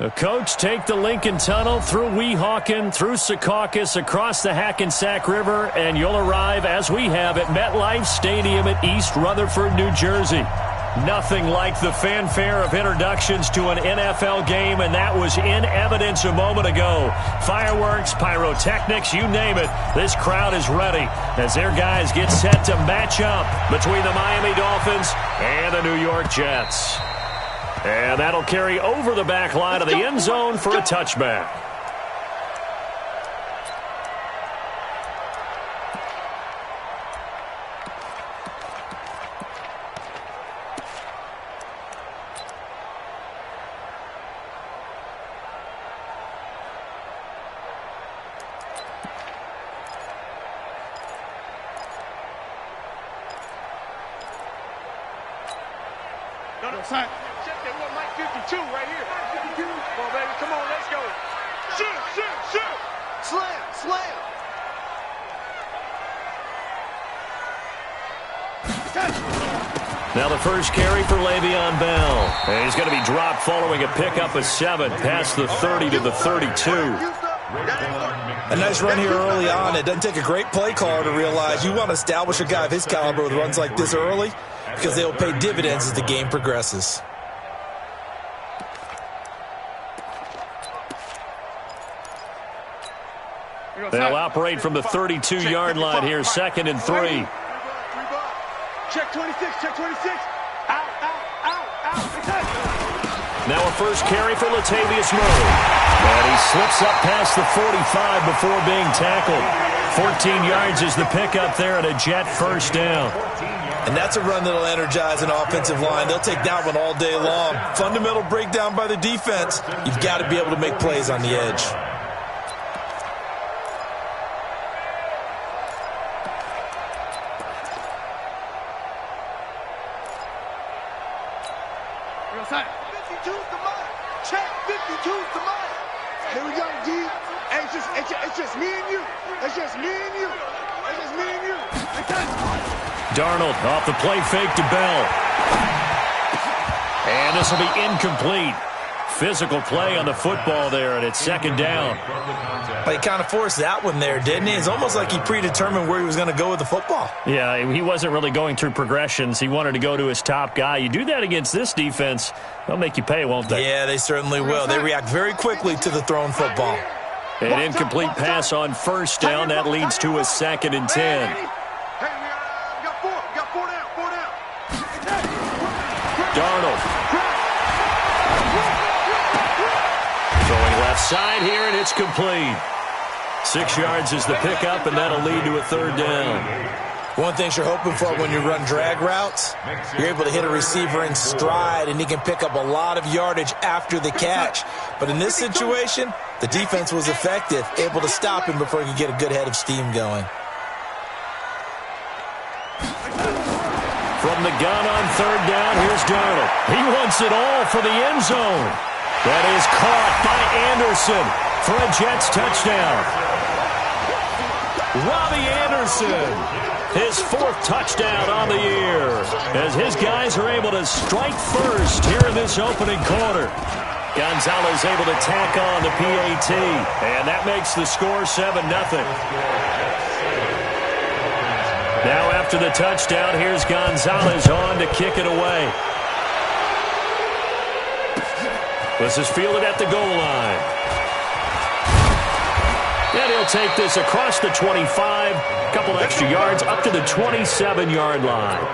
The coach take the Lincoln Tunnel through Weehawken, through Secaucus, across the Hackensack River, and you'll arrive, as we have, at MetLife Stadium at East Rutherford, New Jersey. Nothing like the fanfare of introductions to an NFL game, and that was in evidence a moment ago. Fireworks, pyrotechnics, you name it. This crowd is ready as their guys get set to match up between the Miami Dolphins and the New York Jets. And that'll carry over the back line of the end zone for a touchback. Son. Check that one, Mike 52 right here. Come on, baby. Come on, let's go. Shoot, shoot, shoot. Slam, slam. Now the first carry for Le'Veon Bell. And he's going to be dropped following a pickup of 7 past the 30 to the 32. A nice run here early on. It doesn't take a great play caller to realize you want to establish a guy of his caliber with runs like this early, because they'll pay dividends as the game progresses. They'll operate from the 32-yard line here, 2nd and 3. Check 26, check 26. Out, out, out. Now a first carry for Latavius Murray. And he slips up past the 45 before being tackled. 14 yards is the pickup there and a Jet first down. And that's a run that'll energize an offensive line. They'll take that one all day long. Fundamental breakdown by the defense. You've got to be able to make plays on the edge. Check 52's the money. Here we go, D. It's just me and you. It's just me and you. It's just me and you. Darnold off the play fake to Bell. And this will be incomplete. Physical play on the football there, and it's 2nd down. He kind of forced that one there, didn't he? It's almost like he predetermined where he was going to go with the football. Yeah, he wasn't really going through progressions. He wanted to go to his top guy. You do that against this defense, they'll make you pay, won't they? Yeah, they certainly will. They react very quickly to the thrown football. An incomplete pass on first down. That leads to a 2nd and 10. Darnold. Throwing left side here, and it's complete. 6 yards is the pickup, and that'll lead to a 3rd down. One thing you're hoping for when you run drag routes, you're able to hit a receiver in stride, and he can pick up a lot of yardage after the catch. But in this situation, the defense was effective, able to stop him before he could get a good head of steam going. From the gun on 3rd down, here's Darnold. He wants it all for the end zone. That is caught by Anderson for a Jets touchdown. Robbie Anderson, his 4th touchdown on the year, as his guys are able to strike first here in this opening quarter. Gonzalez able to tack on the PAT, and that makes the score 7-0. Now after the touchdown, here's Gonzalez on to kick it away. This is fielded at the goal line. And he'll take this across the 25, a couple extra yards, up to the 27-yard line.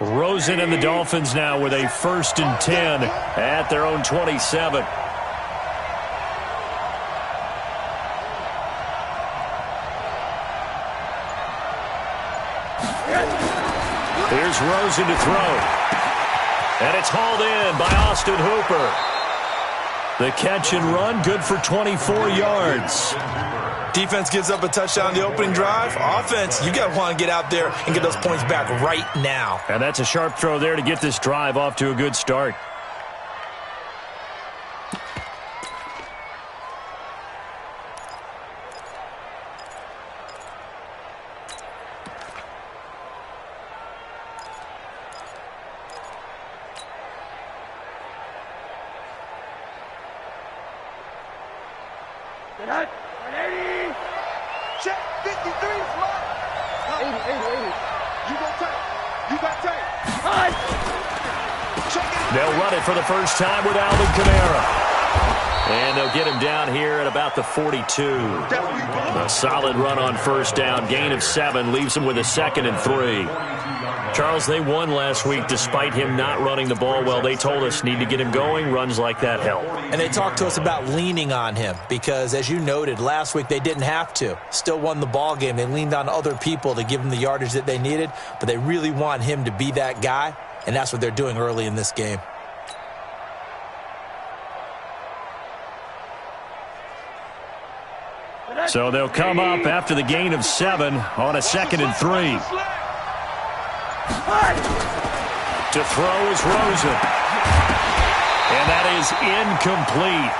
Rosen and the Dolphins now with a 1st and 10 at their own 27. Here's Rosen to throw. And it's hauled in by Austin Hooper. The catch and run, good for 24 yards. Defense gives up a touchdown on the opening drive. Offense, you got to want to get out there and get those points back right now. And that's a sharp throw there to get this drive off to a good start. Check 53 slot. 80. You go take. You got take. They'll run it for the first time with Alvin Kamara. And they'll get him down here at about the 42. A solid run on first down. Gain of 7 leaves him with a 2nd and 3. Charles, they won last week despite him not running the ball well. They told us need to get him going. Runs like that help. And they talked to us about leaning on him because, as you noted, last week they didn't have to. Still won the ball game. They leaned on other people to give them the yardage that they needed, but they really want him to be that guy, and that's what they're doing early in this game. So they'll come up after the gain of 7 on a 2nd and 3. To throw is Rosen. And that is incomplete.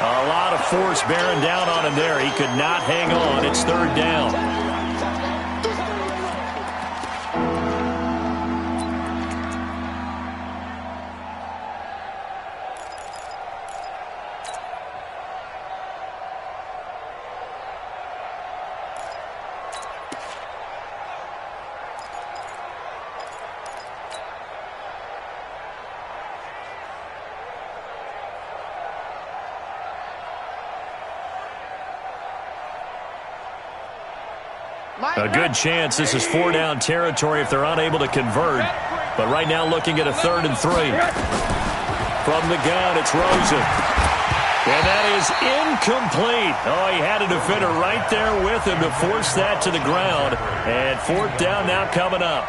A lot of force bearing down on him there. He could not hang on. It's 3rd down. A good chance this is 4-down territory if they're unable to convert. But right now looking at a 3rd and 3. From the gun, it's Rosen. And that is incomplete. Oh, he had a defender right there with him to force that to the ground. And 4th down now coming up.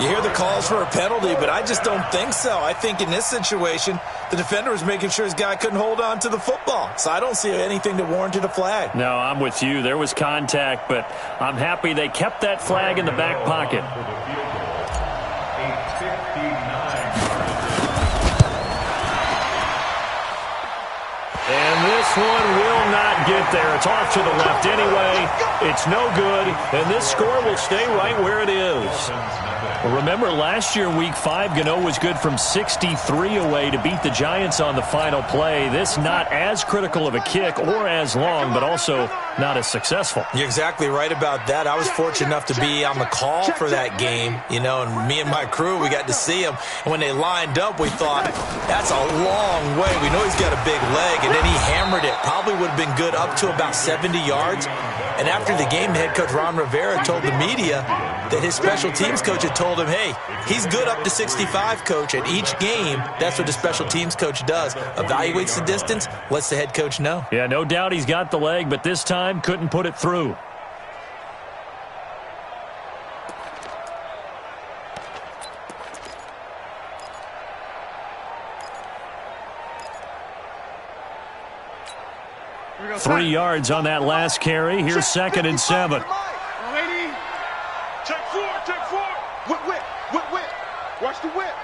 You hear the calls for a penalty, but I just don't think so. I think in this situation, the defender was making sure his guy couldn't hold on to the football. So I don't see anything that warranted a flag. No, I'm with you. There was contact, but I'm happy they kept that flag in the back pocket. And this one will not get there. It's off to the left anyway. It's no good, and this score will stay right where it is. Remember, last year, Week 5, Gano was good from 63 away to beat the Giants on the final play. This not as critical of a kick or as long, but also not as successful. You're exactly right about that. I was fortunate enough to be on the call for that game, you know, and me and my crew, we got to see him. And when they lined up, we thought, that's a long way. We know he's got a big leg, and then he hammered it. Probably would have been good up to about 70 yards. And after the game, head coach Ron Rivera told the media that his special teams coach had told him, hey, he's good up to 65, coach. At each game, that's what the special teams coach does. Evaluates the distance, lets the head coach know. Yeah, no doubt he's got the leg, but this time couldn't put it through. Three yards on that last carry. Here's 2nd and 7. Take 4. Whip. Watch the whip.